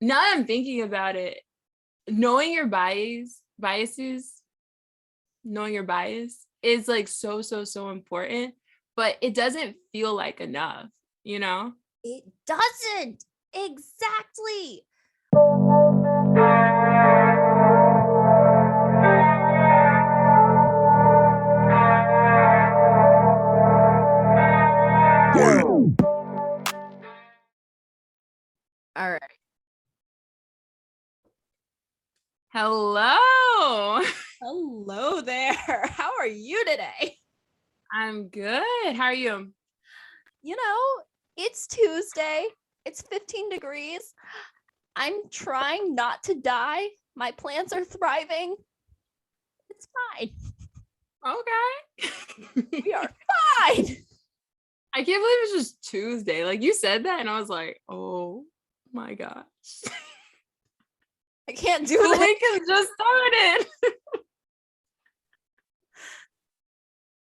now that I'm thinking about it, knowing your biases, knowing your bias is like so important, but it doesn't feel like enough, you know? It doesn't. Exactly. All right. Hello. Hello there. How are you today? I'm good. How are you? You know, it's Tuesday. It's 15 degrees. I'm trying not to die. My plants are thriving. It's fine. Okay. We are fine. I can't believe it's just Tuesday. Like you said that and I was like, oh my gosh. I can't do The this. week has just started.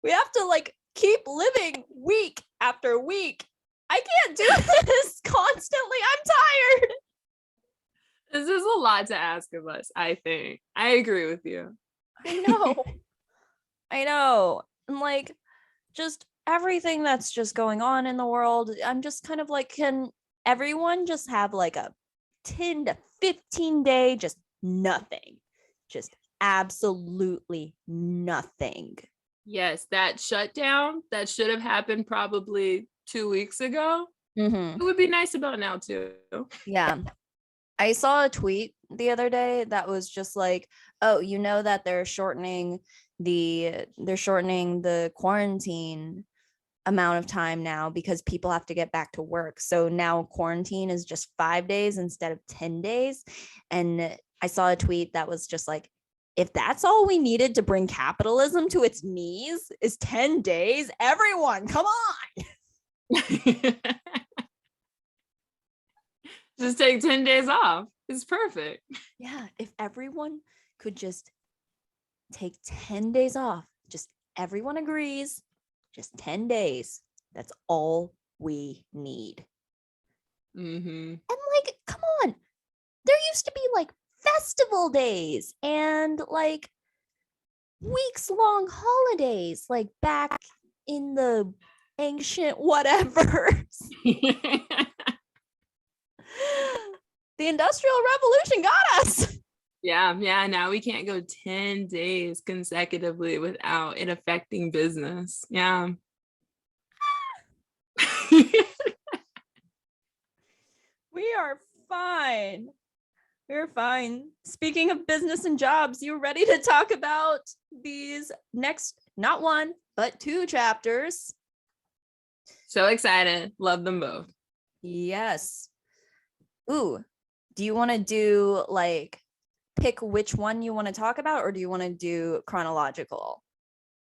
We have to like keep living week after week. I can't do this constantly. I'm tired. This is a lot to ask of us, I think. I agree with you. I know. I know. And like just everything that's just going on in the world, I'm just kind of like, can everyone just have like a 10 to 15 day just nothing? Just absolutely nothing. Yes, that shutdown that should have happened probably 2 weeks ago. Mm-hmm. It would be nice about now too. Yeah. I saw a tweet the other day that was just like, oh, you know that they're shortening the quarantine amount of time now because people have to get back to work. So now quarantine is just 5 days instead of 10 days. And I saw a tweet that was just like, if that's all we needed to bring capitalism to its knees is 10 days, everyone, come on. Just take 10 days off. It's perfect. Yeah, if everyone could just take 10 days off, just everyone agrees, just 10 days. That's all we need. Mm-hmm. And like, come on. There used to be like festival days and like weeks-long holidays, like back in the ancient whatever. The Industrial Revolution got us. Yeah. Now we can't go 10 days consecutively without it affecting business. Yeah. We are fine. We're fine. Speaking of business and jobs, you ready to talk about these next, not one, but 2 chapters? So excited. Love them both. Yes. Ooh, do you want to do like pick which one you want to talk about, or do you want to do chronological?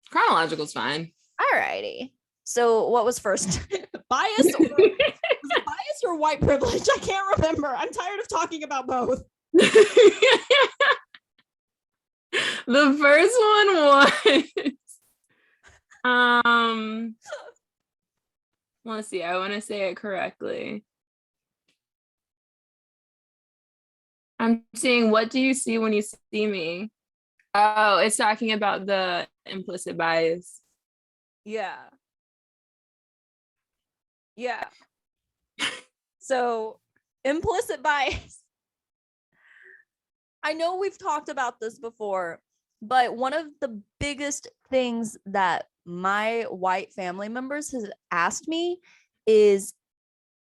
Chronological's fine. Alrighty. So what was first? Bias or bias or white privilege? I can't remember. I'm tired of talking about both. The first one was let's see, I want to say it correctly. I'm seeing, what do you see when you see me? Oh, it's talking about the implicit bias. Yeah. So implicit bias. I know we've talked about this before, but one of the biggest things that my white family members has asked me is,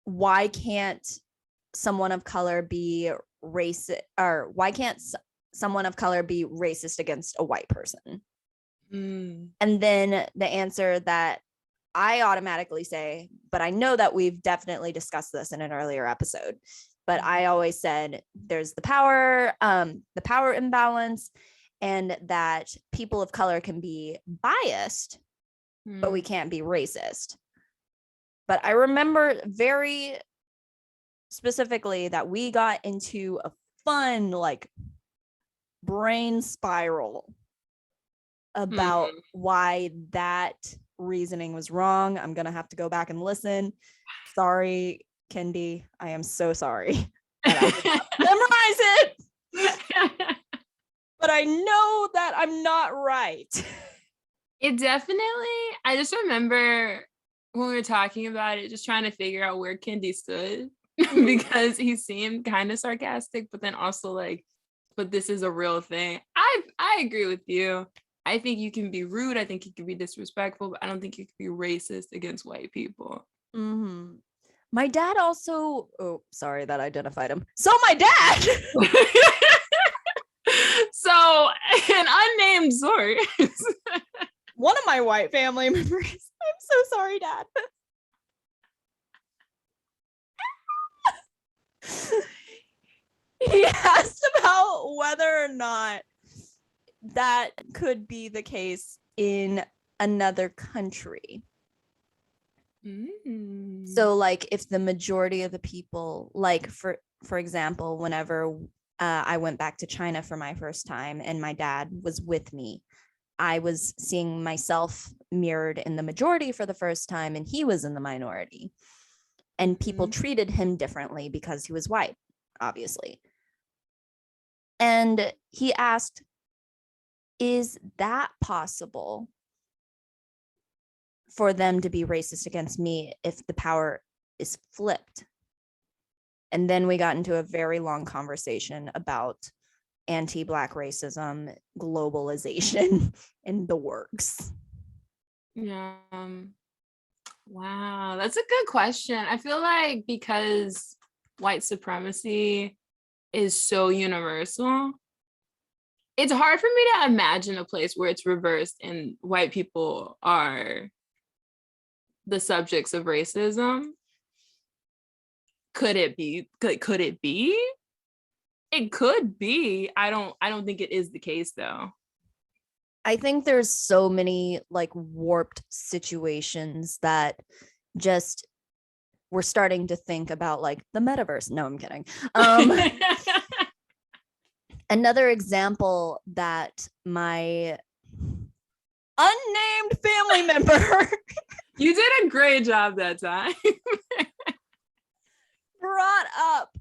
why can't someone of color be racist, or why can't someone of color be racist against a white person? And then the answer that I automatically say, but I know that we've definitely discussed this in an earlier episode, but I always said there's the power imbalance, and that people of color can be biased, but we can't be racist. But I remember very specifically that we got into a fun like brain spiral about why that reasoning was wrong. I'm gonna have to go back and listen. Sorry, Kendi, I am so sorry. that I did not memorize it. But I know that I'm not right. It definitely, I just remember when we were talking about it, just trying to figure out where Kendi stood because he seemed kind of sarcastic, but then also like, but this is a real thing. I agree with you. I think you can be rude. I think you can be disrespectful, but I don't think you can be racist against white people. Mm-hmm. My dad also, oh, sorry, that identified him. So my dad. So an unnamed source. One of my white family members. I'm so sorry, Dad. He asked about whether or not that could be the case in another country. So like if the majority of the people, like for example, whenever I went back to China for my first time and my dad was with me, I was seeing myself mirrored in the majority for the first time and he was in the minority. And people treated him differently because he was white, obviously. And he asked, is that possible for them to be racist against me if the power is flipped? And then we got into a very long conversation about anti-Black racism, globalization, and the works. Yeah. Wow, that's a good question. I feel like because white supremacy is so universal, it's hard for me to imagine a place where it's reversed and white people are the subjects of racism. Could it be? Could it be? It could be. I don't think it is the case though. I think there's so many like warped situations that just we're starting to think about like the metaverse. No, I'm kidding. Another example that my unnamed family member You did a great job that time. brought up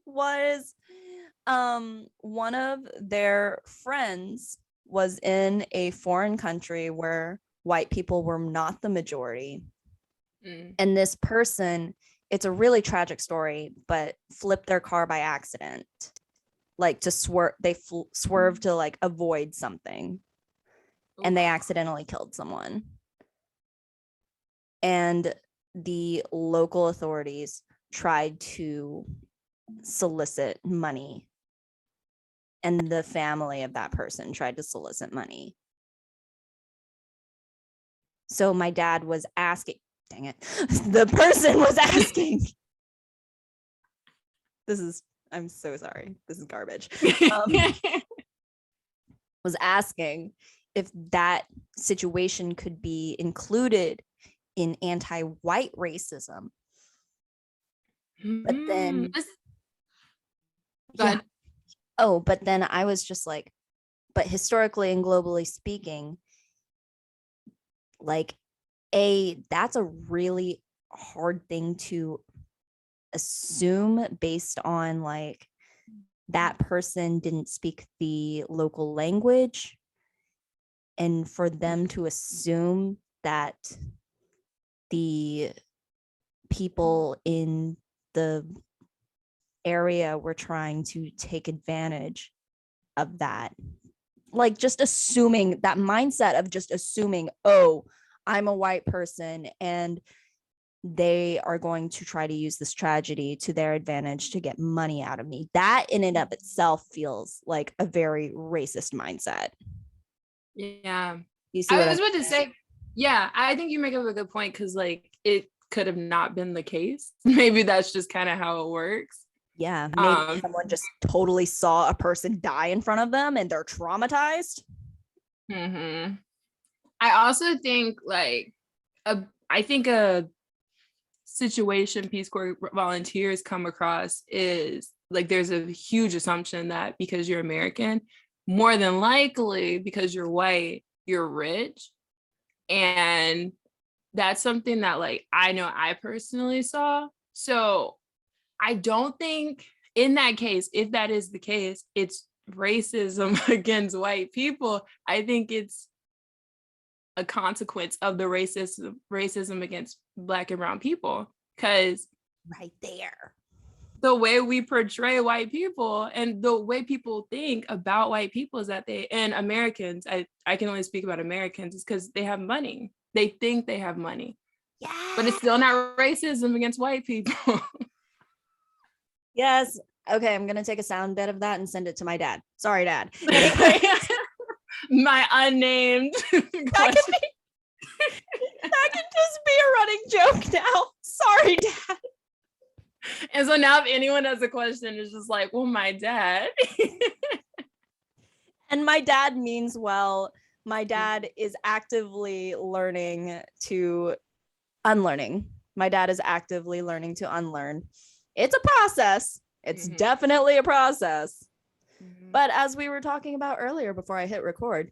was one of their friends was in a foreign country where white people were not the majority. And this person, it's a really tragic story, but flipped their car by accident. Like to swerve, they swerved to like avoid something. And they accidentally killed someone. And the local authorities tried to solicit money. And the family of that person tried to solicit money. So my dad was asking, dang it, the person was asking. I'm so sorry. This is garbage. Was asking if that situation could be included in anti-white racism. But then, yeah. Oh, but then I was just like, but historically and globally speaking, like, that's a really hard thing to assume based on like that person didn't speak the local language, and for them to assume that the people in the area were trying to take advantage of that, like just assuming that mindset of just assuming, oh, I'm a white person and they are going to try to use this tragedy to their advantage to get money out of me. That in and of itself feels like a very racist mindset. Yeah. You see I was about to say, yeah, I think you make up a good point because like it could have not been the case. Maybe that's just kind of how it works. Yeah, maybe someone just totally saw a person die in front of them and they're traumatized. I also think like I think a situation Peace Corps volunteers come across is like there's a huge assumption that because you're American, more than likely because you're white, you're rich. And that's something that like I know I personally saw. So I don't think in that case, if that is the case, it's racism against white people. I think it's a consequence of the racism against Black and brown people, because right there, the way we portray white people and the way people think about white people is that and Americans, I can only speak about Americans, is because they have money. They think they have money. Yeah. But it's still not racism against white people. Yes. Okay, I'm gonna take a sound bit of that and send it to my dad. Sorry, Dad. Anyway. My unnamed that can just be a running joke now. Sorry, Dad. And so now if anyone has a question, it's just like, well, my dad. And my dad means well. My dad is actively learning to unlearning. My dad is actively learning to unlearn. It's a process. It's definitely a process. But as we were talking about earlier before I hit record,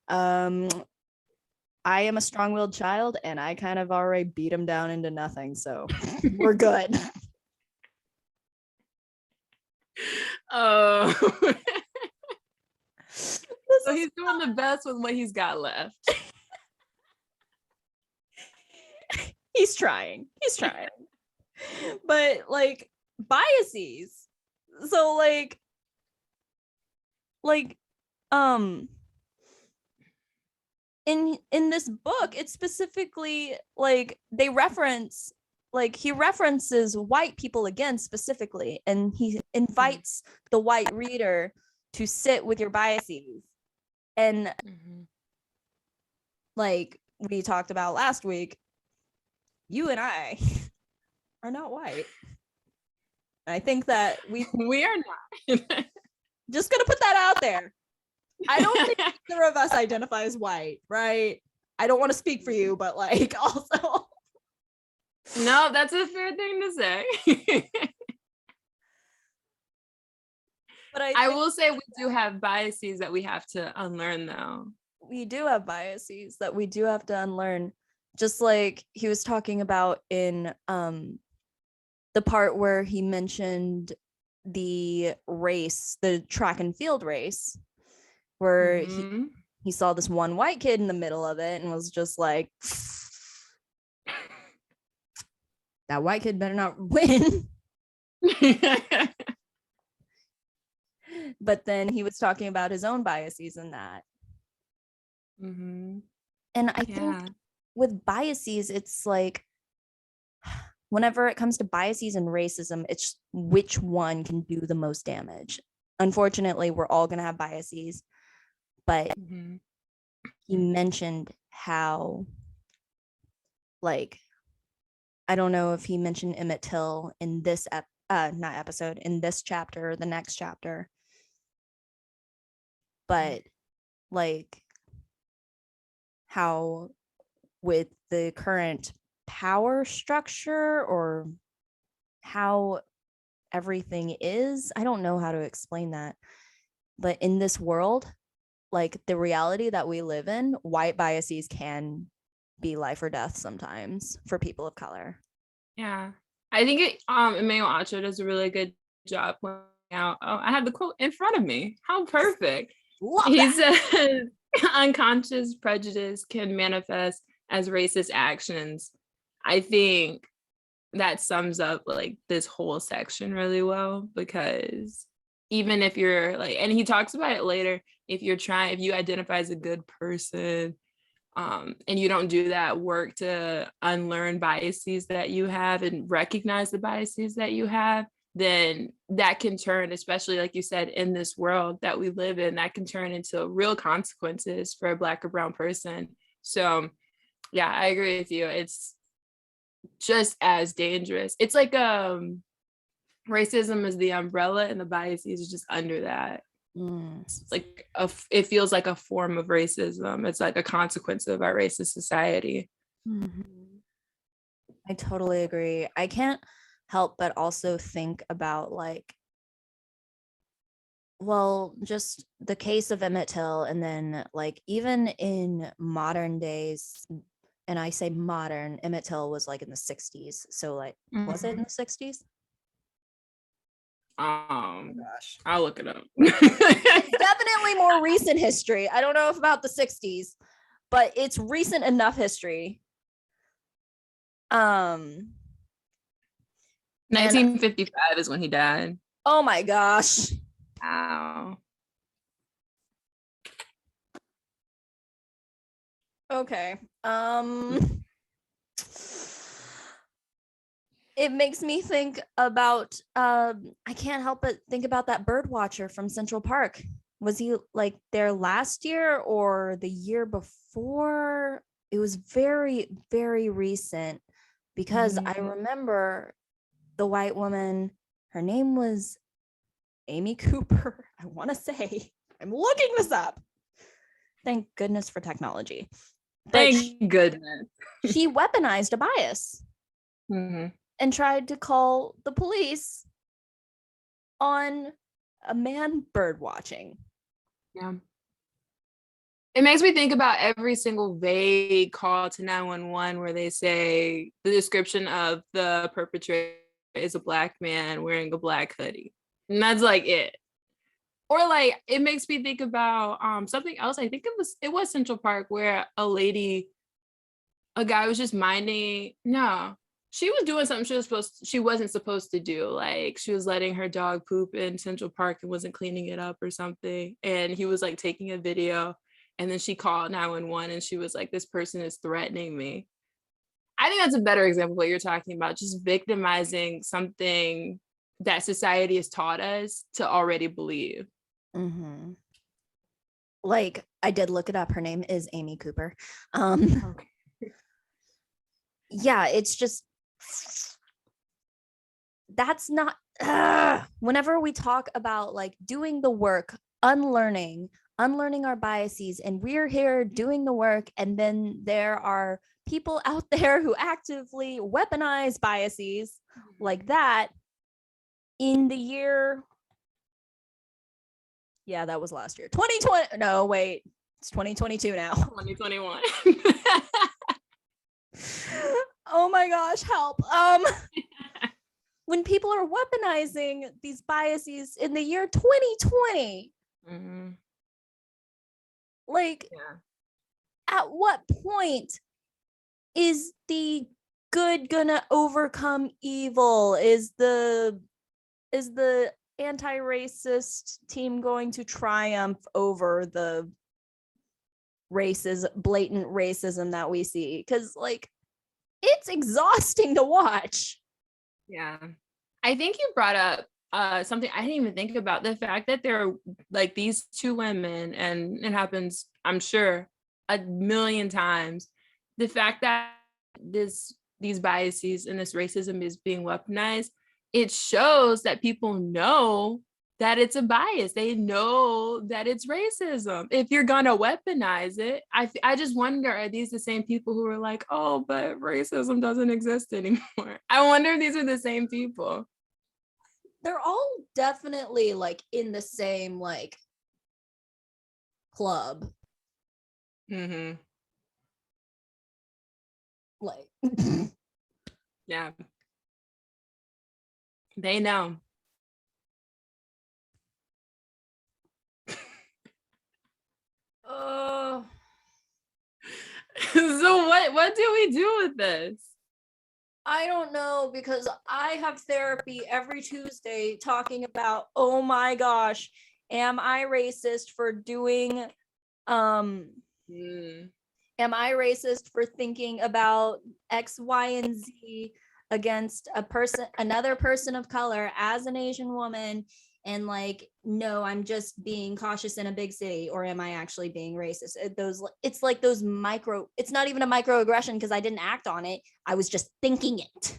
I am a strong-willed child, and I kind of already beat him down into nothing. So we're good. Oh. So he's doing the best with what he's got left. He's trying. But like biases. So like in this book, it's specifically like they reference, like he references white people again specifically, and he invites the white reader to sit with your biases. And like we talked about last week, you and I are not white. I think that we are not. Just gonna put that out there. I don't think either of us identify as white, right? I don't want to speak for you, but like also. No, that's a fair thing to say. But I will say we do have biases that we have to unlearn, though. We do have biases that we do have to unlearn. Just like he was talking about in the part where he mentioned the race, the track and field race, where he saw this one white kid in the middle of it and was just like, that white kid better not win. But then he was talking about his own biases in that. And I think with biases, it's like, whenever it comes to biases and racism, it's which one can do the most damage. Unfortunately, we're all going to have biases, but he mentioned how, like, I don't know if he mentioned Emmett Till in this not episode, in this chapter or the next chapter, but like how with the current power structure or how everything is, I don't know how to explain that, but in this world, like the reality that we live in, white biases can be life or death sometimes for people of color. Yeah, I think Emmanuel Acho does a really good job pointing out. Oh, I have the quote in front of me. How perfect. He says, unconscious prejudice can manifest as racist actions. I think that sums up like this whole section really well, because even if you're like, and he talks about it later, if you identify as a good person, and you don't do that work to unlearn biases that you have and recognize the biases that you have, then that can turn, especially like you said, in this world that we live in, that can turn into real consequences for a Black or brown person. So yeah, I agree with you. It's just as dangerous. It's like racism is the umbrella and the biases is just under that. It's like it feels like a form of racism. It's like a consequence of our racist society. I totally agree. I can't help but also think about like, well, just the case of Emmett Till, and then like even in modern days, and I say modern, Emmett Till was like in the 60s. So like, was it in the 60s? Gosh. I'll look it up. Definitely more recent history. I don't know if about the 60s, but it's recent enough history. 1955 is when he died. Oh my gosh. Wow. Okay. It makes me think about I can't help but think about that bird watcher from Central Park. Was he like there last year or the year before? It was very, very recent because I remember the white woman, her name was Amy Cooper. I want to say, I'm looking this up. Thank goodness for technology. But Thank goodness. She weaponized a bias and tried to call the police on a man bird watching. Yeah. It makes me think about every single vague call to 911 where they say the description of the perpetrator is a black man wearing a black hoodie. And that's like it. Or like it makes me think about something else. I think it was Central Park where a guy was just she was doing something she wasn't supposed to do. Like she was letting her dog poop in Central Park and wasn't cleaning it up or something. And he was like taking a video. And then she called 911 and she was like, this person is threatening me. I think that's a better example of what you're talking about, just victimizing something that society has taught us to already believe. Mm-hmm. Like I did look it up. Her name is Amy Cooper. Okay. Yeah, it's just that's not whenever we talk about like doing the work, unlearning our biases, and we're here doing the work, and then there are people out there who actively weaponize biases like that in the year. Yeah, that was last year. 2020. No, wait. It's 2022 now. 2021. Oh my gosh, help. When people are weaponizing these biases in the year 2020, like, at what point is the good gonna overcome evil? Is the anti-racist team going to triumph over the blatant racism that we see? Because like it's exhausting to watch. Yeah. I think you brought up something I didn't even think about, the fact that there are like these two women, and it happens, I'm sure, a million times. The fact that these biases and this racism is being weaponized, it shows that people know that it's a bias. They know that it's racism. If you're gonna weaponize it, I just wonder, are these the same people who are like, oh, but racism doesn't exist anymore? I wonder if these are the same people. They're all definitely like in the same like club. Like yeah. They know. So what do we do with this? I don't know, because I have therapy every Tuesday talking about, oh my gosh, am I racist for doing am I racist for thinking about X, Y, and Z against another person of color as an Asian woman? And like, no, I'm just being cautious in a big city, or am I actually being racist? It's like those it's not even a microaggression because I didn't act on it. I was just thinking it.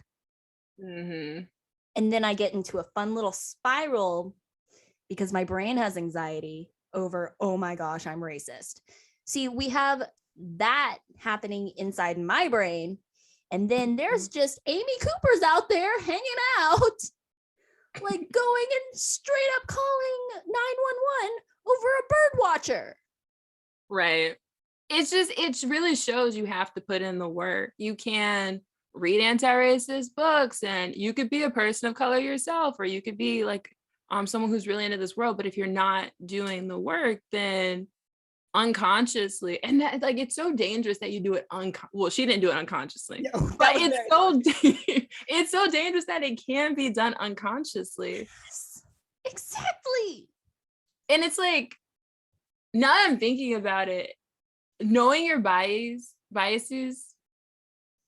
And then I get into a fun little spiral because my brain has anxiety over, oh my gosh, I'm racist. See, we have that happening inside my brain. And then there's just Amy Cooper's out there hanging out, like going and straight up calling 911 over a bird watcher. Right. It really shows you have to put in the work. You can read anti-racist books and you could be a person of color yourself, or you could be like someone who's really into this world. But if you're not doing the work, then unconsciously, and that, like, it's so dangerous that you do it well, she didn't do it unconsciously. No, but it's so dangerous that it can be done unconsciously. Yes, exactly. And it's like, now that I'm thinking about it, knowing your biases,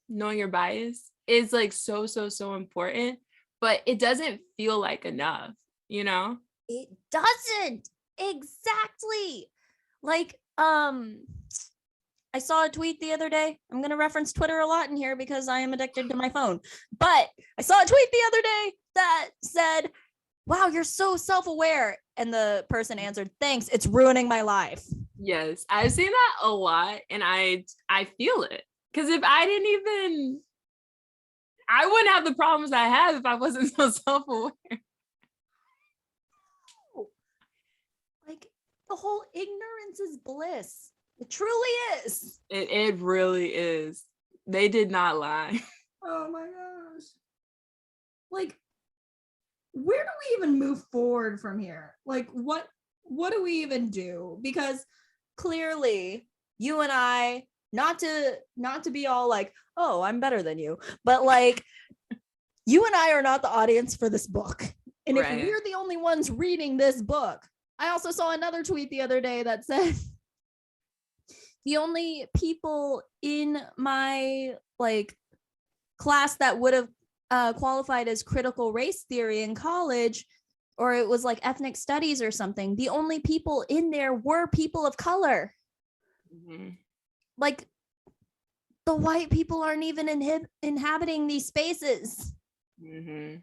knowing your bias is like so important, but it doesn't feel like enough, you know? It doesn't. Exactly. Like, I saw a tweet the other day. I'm going to reference Twitter a lot in here because I am addicted to my phone. But I saw a tweet the other day that said, wow, you're so self-aware. And the person answered, thanks, it's ruining my life. Yes, I've seen that a lot, and I feel it. Because if I didn't even, I wouldn't have the problems I have if I wasn't so self-aware. Like, the whole ignorance is bliss. It truly is. It really is. They did not lie. Oh my gosh. Like, where do we even move forward from here? Like, what do we even do? Because clearly you and I, not to be all like, oh, I'm better than you, but like, you and I are not the audience for this book. And right. If we're the only ones reading this book, I also saw another tweet the other day that said, the only people in my like class that would have qualified as critical race theory in college, or it was like ethnic studies or something, the only people in there were people of color. Mm-hmm. Like, the white people aren't even inhabiting these spaces. Mm-hmm.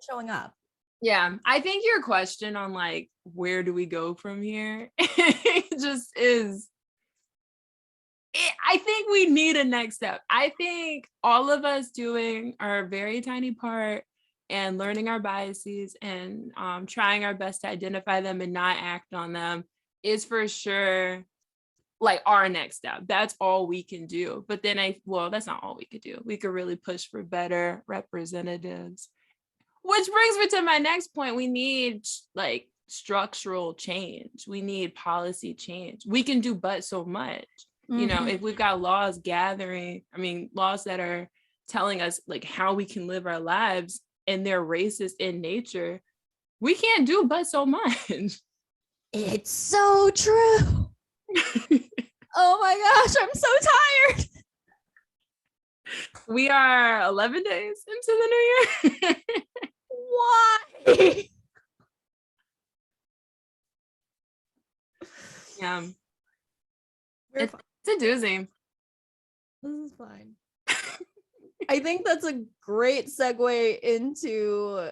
Showing up. Yeah, I think your question on like, where do we go from here? It just is. I think we need a next step. I think all of us doing our very tiny part and learning our biases and trying our best to identify them and not act on them is for sure like our next step. That's all we can do. But then that's not all we could do. We could really push for better representatives. Which brings me to my next point. We need like structural change. We need policy change. We can do but so much. You know, if we've got laws that are telling us like how we can live our lives and they're racist in nature, we can't do but so much. It's so true. Oh my gosh, I'm so tired. We are 11 days into the new year. Why? Yeah. It's a doozy. This is fine. I think that's a great segue into.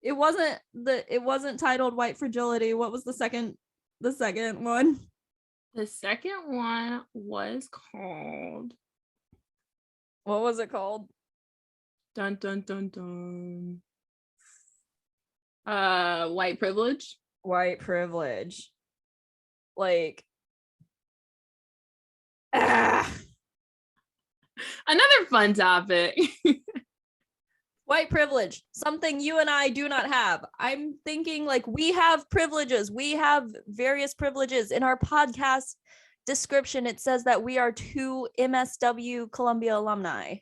It wasn't titled White Fragility. What was the second one? The second one was called. What was it called? Dun dun dun dun. White privilege. White privilege. Like. Another fun topic. White privilege, something you and I do not have. I'm thinking like we have privileges. We have various privileges. In our podcast description, it says that we are 2 MSW Columbia alumni.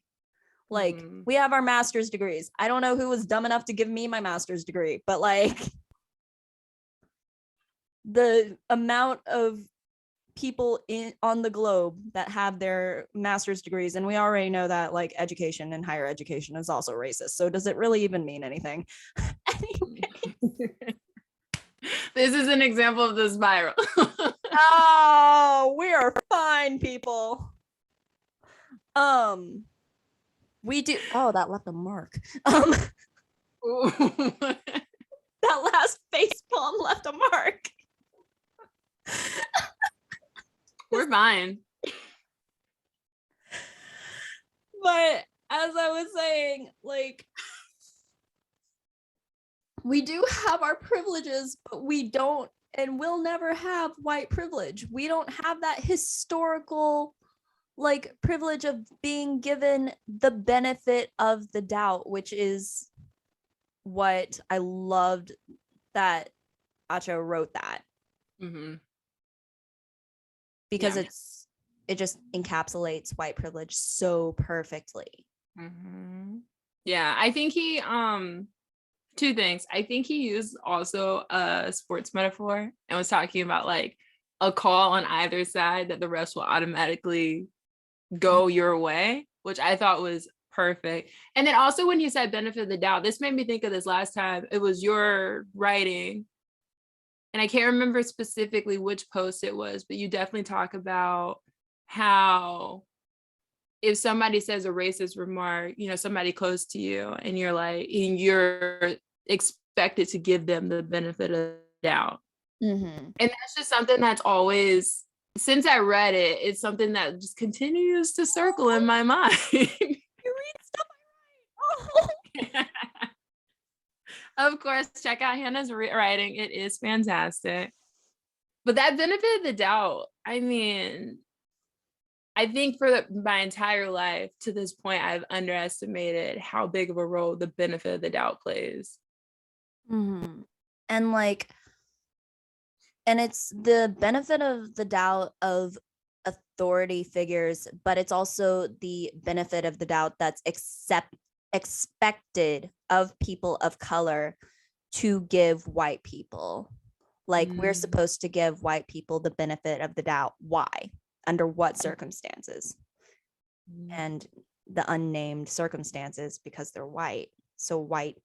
Like we have our master's degrees. I don't know who was dumb enough to give me my master's degree, but like the amount of people on the globe that have their master's degrees, and we already know that like education and higher education is also racist, so does it really even mean anything? This is an example of the spiral. Oh, we are fine people. We do. Oh, that left a mark. That last face palm left a mark. We're fine. But as I was saying, like, we do have our privileges, but we don't and will never have white privilege. We don't have that historical, like, privilege of being given the benefit of the doubt, which is what I loved that Acho wrote that, because it just encapsulates white privilege so perfectly. Yeah, I think he two things. I think he used also a sports metaphor and was talking about like a call on either side that the rest will automatically go your way, which I thought was perfect. And then also when you said benefit of the doubt, this made me think of this last time. It was your writing, and I can't remember specifically which post it was, but you definitely talk about how if somebody says a racist remark, you know, somebody close to you, and you're expected to give them the benefit of the doubt. And that's just something that's always, since I read it, it's something that just continues to circle in my mind. You read stuff I write. Of course, check out Hannah's writing. It is fantastic. But that benefit of the doubt, I mean, I think for my entire life to this point, I've underestimated how big of a role the benefit of the doubt plays. And like, and it's the benefit of the doubt of authority figures, but it's also the benefit of the doubt that's expected of people of color to give white people. Like, we're supposed to give white people the benefit of the doubt. Why? Under what circumstances? And the unnamed circumstances, because they're white. So white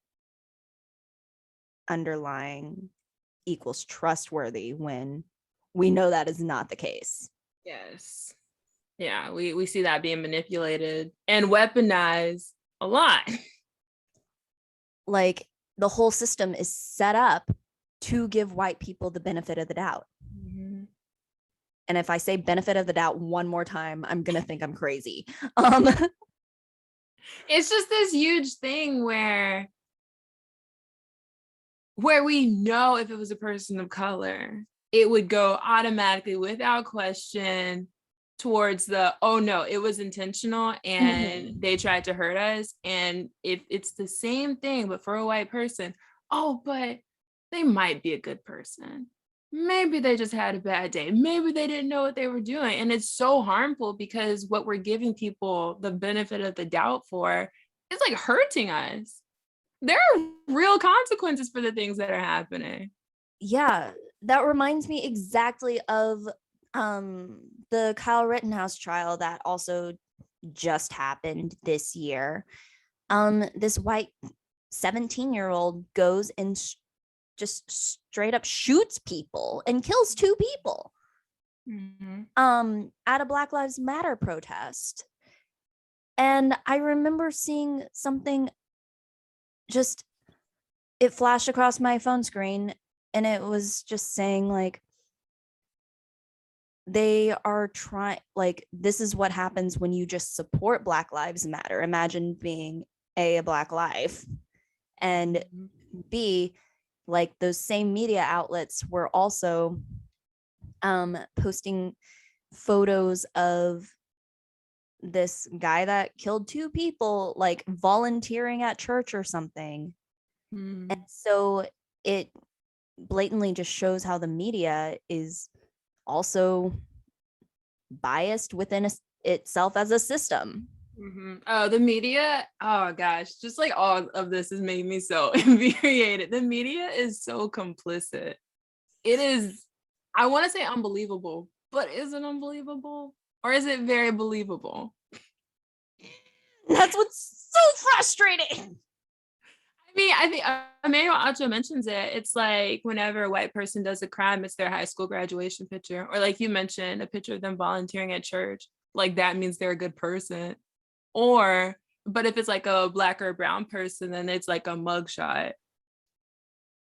underlying equals trustworthy, when we know that is not the case. Yes. Yeah, we see that being manipulated and weaponized a lot. Like, the whole system is set up to give white people the benefit of the doubt. And if I say benefit of the doubt one more time, I'm gonna think I'm crazy. It's just this huge thing where we know if it was a person of color, it would go automatically without question towards the, oh no, it was intentional and they tried to hurt us. And if it's the same thing, but for a white person, oh, but they might be a good person. Maybe they just had a bad day. Maybe they didn't know what they were doing. And it's so harmful, because what we're giving people the benefit of the doubt for is like hurting us. There are real consequences for the things that are happening. Yeah, that reminds me exactly of the Kyle Rittenhouse trial that also just happened this year. This white 17-year-old goes and just straight up shoots people and kills 2 people at a Black Lives Matter protest. And I remember seeing something, just, it flashed across my phone screen, and it was just saying, like, they are trying, like, this is what happens when you just support Black Lives Matter. Imagine being a Black life, and B, like, those same media outlets were also posting photos of this guy that killed 2 people, like, volunteering at church or something. And so it blatantly just shows how the media is also biased within itself as a system. Oh, the media, oh gosh, just like all of this is making me so infuriated. The media is so complicit. It is, I want to say unbelievable, but is it unbelievable? Or is it very believable? That's what's so frustrating. I mean, I think Emmanuel Acho mentions it. It's like whenever a white person does a crime, it's their high school graduation picture. Or like you mentioned, a picture of them volunteering at church. Like that means they're a good person. Or, but if it's like a Black or brown person, then it's like a mugshot.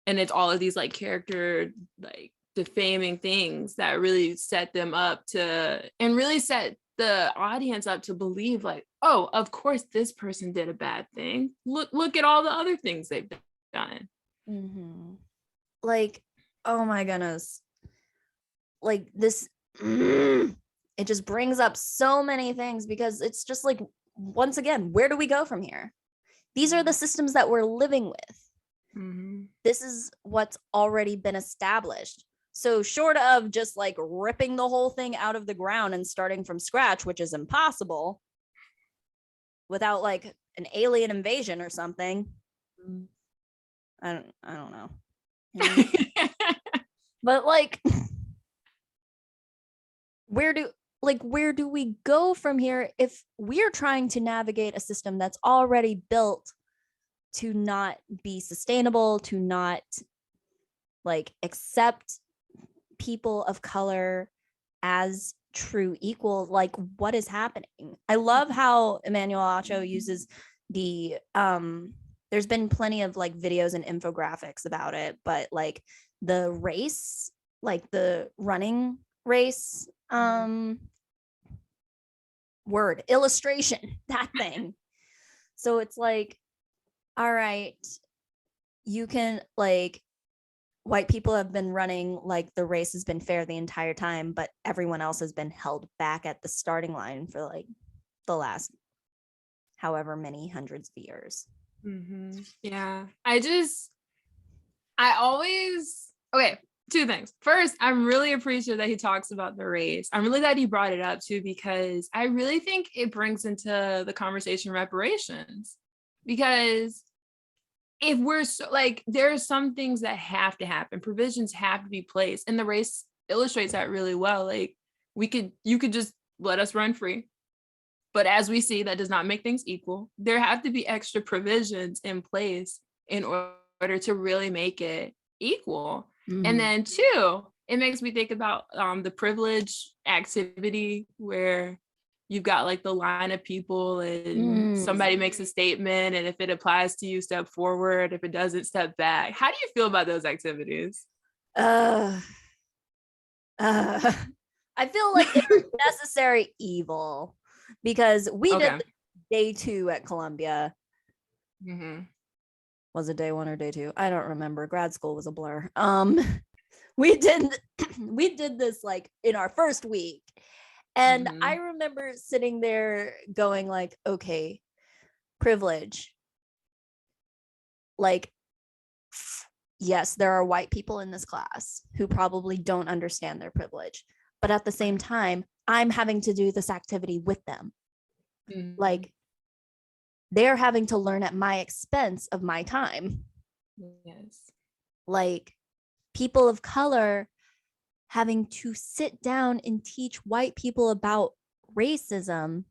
And it's all of these like character, like defaming things that really set them up to, and really set the audience up to believe like, oh, of course this person did a bad thing. Look at all the other things they've done. Like, oh my goodness. Like this, it just brings up so many things, because it's just like, once again, where do we go from here? These are the systems that we're living with. This is what's already been established. So short of just like ripping the whole thing out of the ground and starting from scratch, which is impossible without like an alien invasion or something. I don't know. But like where do we go from here if we're trying to navigate a system that's already built to not be sustainable, to not like accept people of color as true equals? Like, what is happening? I love how Emmanuel Acho uses the there's been plenty of like videos and infographics about it, but like the race, like the running race word illustration, that thing. So it's like, all right, you can like, white people have been running like the race has been fair the entire time, but everyone else has been held back at the starting line for like the last however many hundreds of years. Yeah, okay, two things. First, I'm really appreciative that he talks about the race. I'm really glad he brought it up too, because I really think it brings into the conversation reparations. Because if we're so like, there are some things that have to happen, provisions have to be placed, and the race illustrates that really well. Like you could just let us run free, but as we see, that does not make things equal. There have to be extra provisions in place in order to really make it equal. And then two, it makes me think about the privilege activity where you've got like the line of people and somebody makes a statement, and if it applies to you, step forward. If it doesn't, step back. How do you feel about those activities? I feel like they're necessary evil, because we did day 2 at Columbia. Was it day 1 or day 2? I don't remember. Grad school was a blur. We did this like in our first week, and I remember sitting there going like, okay, privilege. Like, yes, there are white people in this class who probably don't understand their privilege, but at the same time, I'm having to do this activity with them. Like, they're having to learn at my expense of my time. Yes. Like, people of color having to sit down and teach white people about racism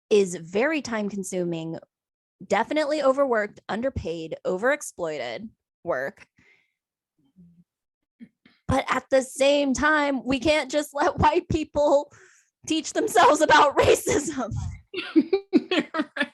is very time consuming, definitely overworked, underpaid, overexploited work. But at the same time, we can't just let white people teach themselves about racism. Right.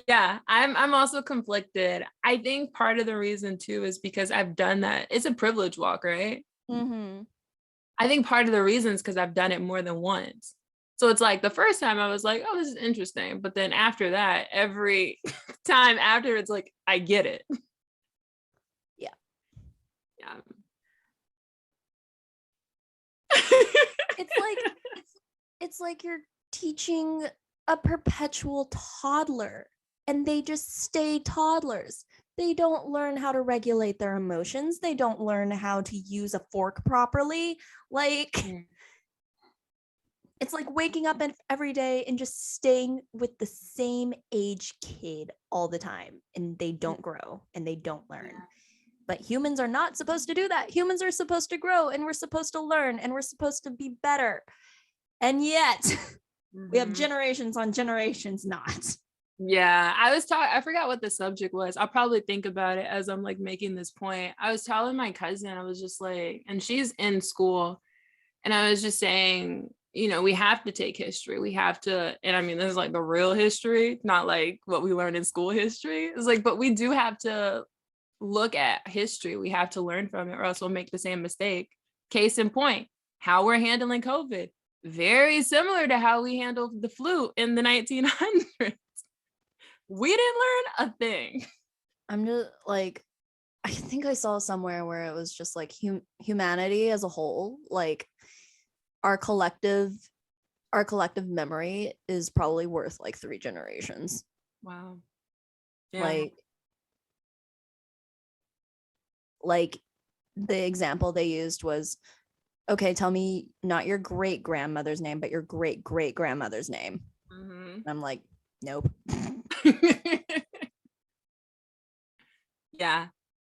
Yeah, I'm also conflicted. I think part of the reason too is because I've done that. It's a privilege walk, right? I think part of the reason is because I've done it more than once. So it's like the first time I was like, oh, this is interesting. But then after that, every time after, it's like, I get it. Yeah. Yeah. It's like you're teaching a perpetual toddler, and they just stay toddlers. They don't learn how to regulate their emotions. They don't learn how to use a fork properly. Like, it's like waking up every day and just staying with the same age kid all the time, and they don't grow and they don't learn. But humans are not supposed to do that. Humans are supposed to grow, and we're supposed to learn, and we're supposed to be better. And yet we have generations on generations not. Yeah, I forgot what the subject was. I'll probably think about it as I'm like making this point. I was telling my cousin, I was just like, and she's in school, and I was just saying, you know, we have to take history. We have to, and I mean, this is like the real history, not like what we learned in school history. It's like, but we do have to look at history. We have to learn from it, or else we'll make the same mistake. Case in point, how we're handling COVID. Very similar to how we handled the flu in the 1900s. We didn't learn a thing. I'm just like, I think I saw somewhere where it was just like humanity as a whole, like our collective memory is probably worth like 3 generations. Wow. Yeah. Like, like the example they used was, okay, tell me not your great grandmother's name, but your great great grandmother's name. Mm-hmm. And I'm like, nope. Yeah.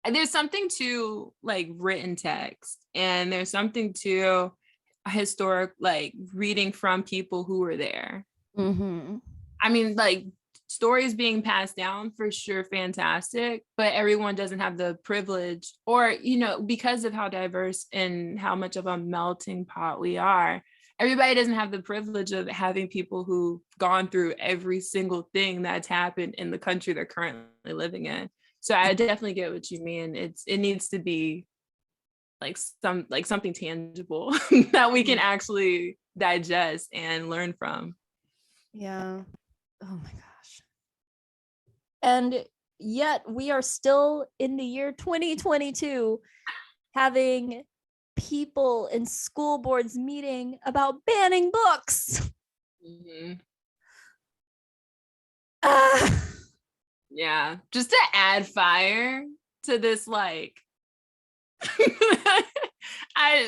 And there's something to like written text, and there's something to historic, like reading from people who were there. Mm-hmm. I mean, like stories being passed down for sure, fantastic, but everyone doesn't have the privilege, or, you know, because of how diverse and how much of a melting pot we are, everybody doesn't have the privilege of having people who've gone through every single thing that's happened in the country they're currently living in. So I definitely get what you mean. It needs to be like something tangible that we can actually digest and learn from. Yeah. Oh my gosh. And yet we are still in the year 2022 having people in school boards meeting about banning books. Mm-hmm. Ah. Yeah, just to add fire to this, like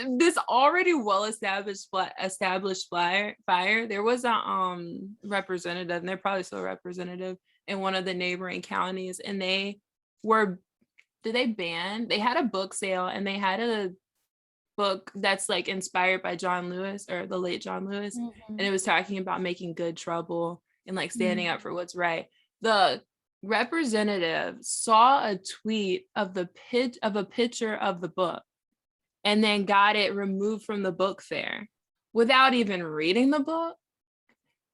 this already well established fire. There was a representative, and they're probably still a representative in one of the neighboring counties, and they had a book sale, and they had a book that's like inspired by John Lewis, or the late John Lewis, and it was talking about making good trouble and like standing up for what's right. The representative saw a tweet of a picture of the book, and then got it removed from the book fair without even reading the book.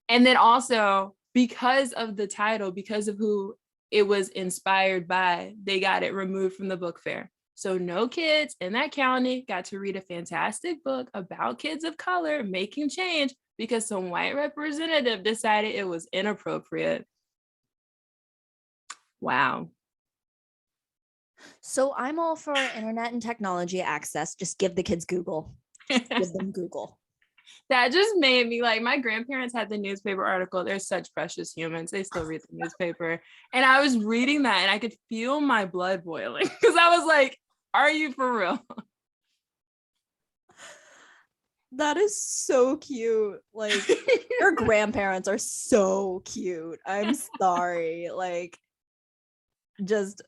And then also, because of the title, because of who it was inspired by, they got it removed from the book fair. So no kids in that county got to read a fantastic book about kids of color making change because some white representative decided it was inappropriate. Wow. So I'm all for internet and technology access. Just give the kids Google. Give them Google. That just made me, like, my grandparents had the newspaper article. They're such precious humans. They still read the newspaper. And I was reading that and I could feel my blood boiling because I was like, are you for real? That is so cute. Like, your grandparents are so cute. I'm sorry. Like, just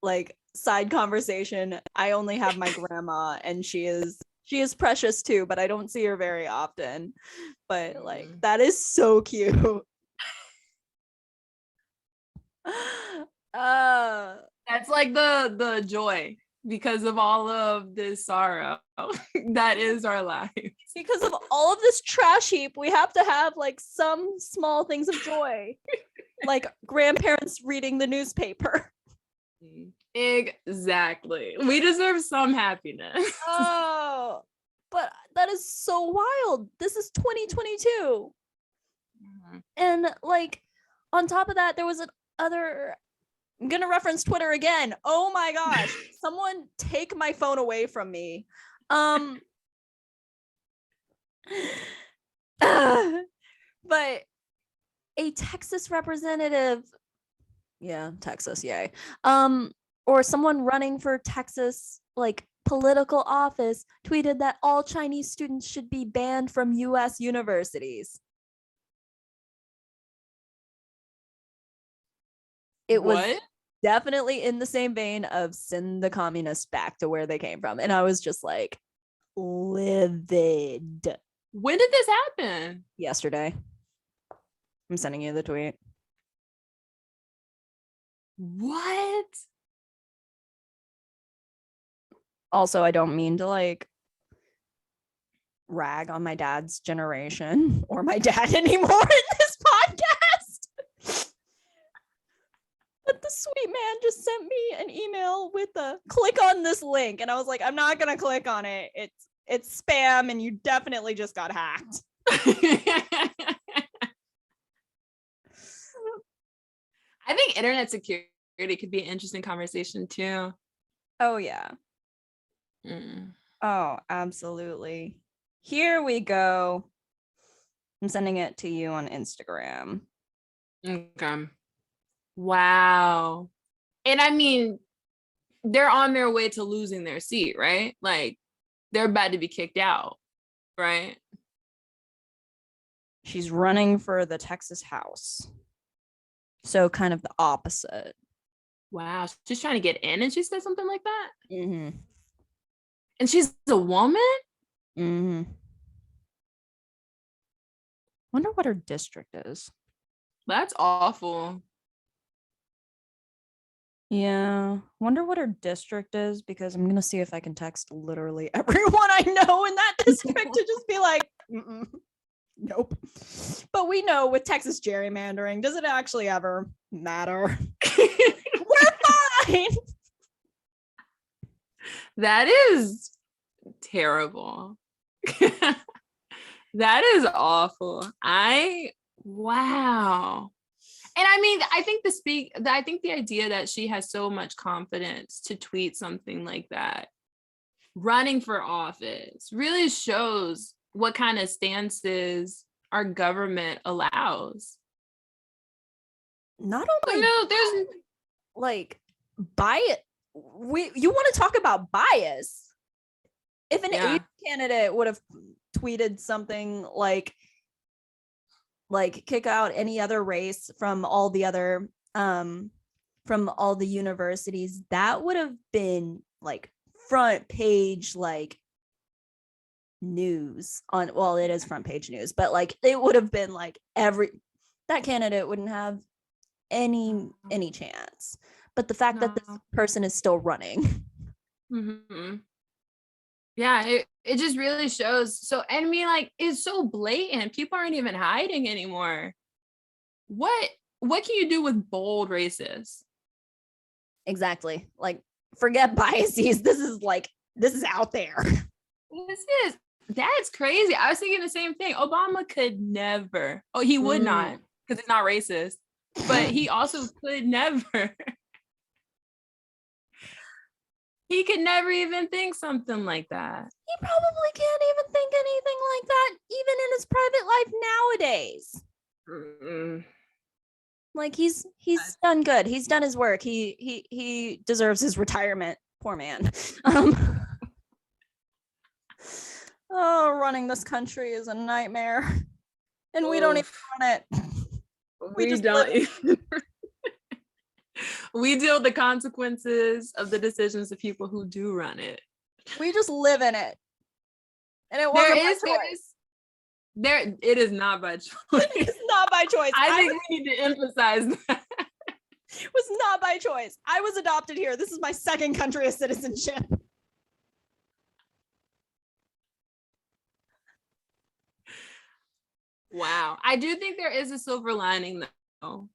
like side conversation. I only have my grandma, and she is precious too, but I don't see her very often. But like, that is so cute. That's like the joy because of all of this sorrow that is our life. Because of all of this trash heap, we have to have like some small things of joy, like grandparents reading the newspaper. Exactly. We deserve some happiness. Oh, but that is so wild. This is 2022. And like, on top of that, there was another, I'm gonna reference Twitter again. Oh my gosh. Someone take my phone away from me. But a Texas representative, yeah, Texas, yay. Or someone running for Texas, like, political office, tweeted that all Chinese students should be banned from US universities. It was definitely in the same vein of send the communists back to where they came from. And I was just like, livid. When did this happen? Yesterday. I'm sending you the tweet. What? Also, I don't mean to like rag on my dad's generation or my dad anymore in this podcast. But the sweet man just sent me an email with a click on this link, and I was like, I'm not gonna click on it. It's spam, and you definitely just got hacked. I think internet security could be an interesting conversation too. Oh yeah. Oh, absolutely. Here we go. I'm sending it to you on Instagram. Okay. Wow. And I mean, they're on their way to losing their seat, right? Like they're about to be kicked out, right? She's running for the Texas House. So kind of the opposite. Wow, she's trying to get in and she said something like that? Mm-hmm. And she's a woman? Mm-hmm. Wonder what her district is. That's awful. Yeah. Wonder what her district is, because I'm going to see if I can text literally everyone I know in that district to just be like, nope. But we know with Texas gerrymandering, does it actually ever matter? We're fine. That is terrible. That is awful. Wow. And I mean, I think the idea that she has so much confidence to tweet something like that, running for office, really shows what kind of stances our government allows. Not only there's like bias. You want to talk about bias? If an Asian candidate would have tweeted something like kick out any other race from all the other from all the universities, that would have been like front page like news on, well, it is front page news, but like it would have been like that candidate wouldn't have any chance. But the fact that this person is still running. Mm-hmm. Yeah, it just really shows. So, I mean, like, it's so blatant. People aren't even hiding anymore. What can you do with bold racists? Exactly. Like, forget biases. This is out there. That's crazy. I was thinking the same thing. Obama could never. Oh, he would not, because he's not racist. But he also could never. He could never even think something like that. He probably can't even think anything like that, even in his private life nowadays. Like he's done good. He's done his work. He deserves his retirement. Poor man. Running this country is a nightmare, and we don't even run it. We just don't. We deal with the consequences of the decisions of people who do run it. We just live in it. And it wasn't by choice. It is not by choice. It's not by choice. I think we need to emphasize that. It was not by choice. I was adopted here. This is my second country of citizenship. Wow. I do think there is a silver lining though.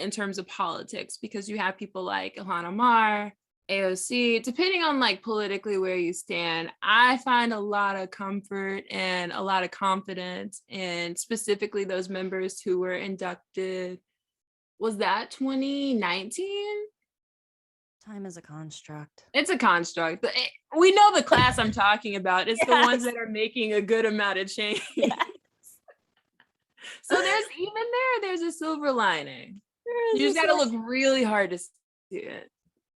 In terms of politics, because you have people like Ilhan Omar, AOC, depending on like politically where you stand, I find a lot of comfort and a lot of confidence in specifically those members who were inducted. Was that 2019? Time is a construct. It's a construct. We know the class I'm talking about. It's the ones that are making a good amount of change. Yes. So there's a silver lining. You just gotta look really hard to see it.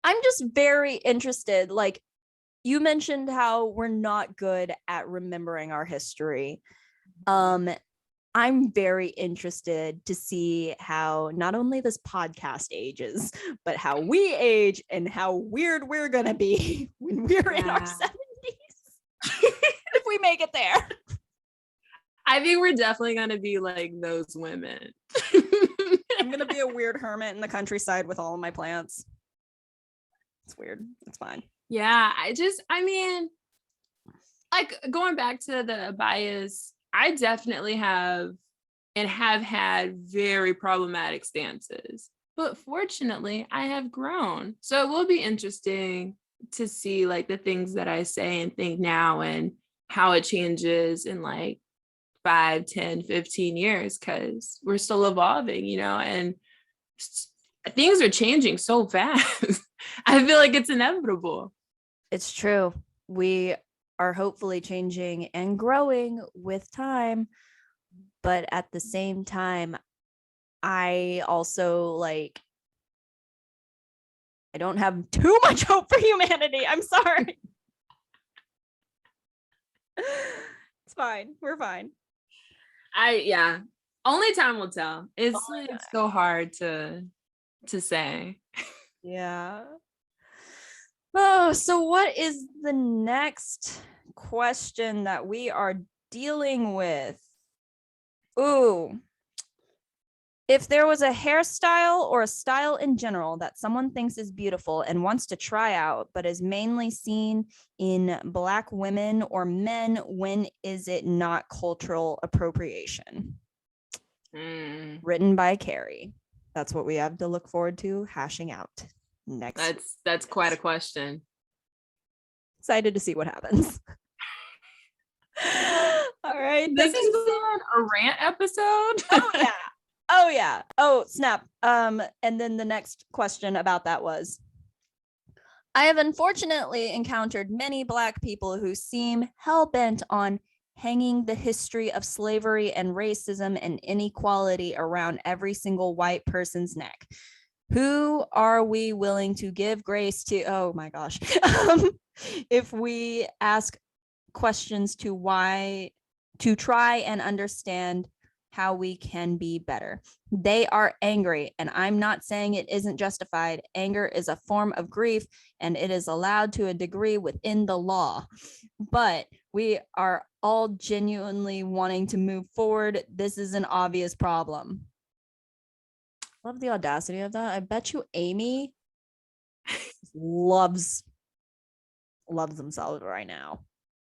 I'm just very interested. Like you mentioned how we're not good at remembering our history. I'm very interested to see how not only this podcast ages, but how we age and how weird we're gonna be when we're in our 70s. If we make it there. I think we're definitely going to be like those women. I'm going to be a weird hermit in the countryside with all of my plants. It's weird. It's fine. Yeah, I mean, like going back to the bias, I definitely have had very problematic stances. But fortunately, I have grown. So it will be interesting to see like the things that I say and think now and how it changes in like 5, 10, 15 years, because we're still evolving, and things are changing so fast. I feel like it's inevitable. It's true. We are hopefully changing and growing with time. But at the same time, I also I I don't have too much hope for humanity. I'm sorry. It's fine. We're fine. Only time will tell. It's like so hard to say. Yeah. Oh, so what is the next question that we are dealing with? Ooh. If there was a hairstyle or a style in general that someone thinks is beautiful and wants to try out, but is mainly seen in Black women or men, when is it not cultural appropriation? Written by Carrie. That's what we have to look forward to hashing out next. That's quite a question. Excited to see what happens. All right. This is a rant episode. Oh yeah. Oh yeah. Oh snap. And then the next question about that was, I have unfortunately encountered many Black people who seem hell-bent on hanging the history of slavery and racism and inequality around every single white person's neck. Who are we willing to give grace to? Oh my gosh. If we ask questions to try and understand how we can be better. They are angry, and I'm not saying it isn't justified. Anger is a form of grief, and it is allowed to a degree within the law. But we are all genuinely wanting to move forward. This is an obvious problem. Love the audacity of that. I bet you Amy loves themselves right now.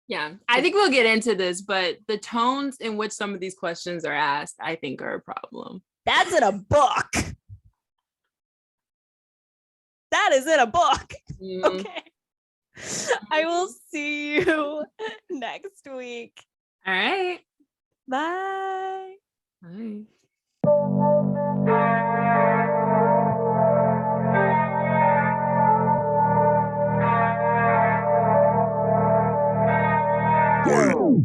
Yeah, I think we'll get into this, but the tones in which some of these questions are asked, I think, are a problem. That's in a book. That is in a book. Okay. I will see you next week. All right. Bye. Bye. Wow.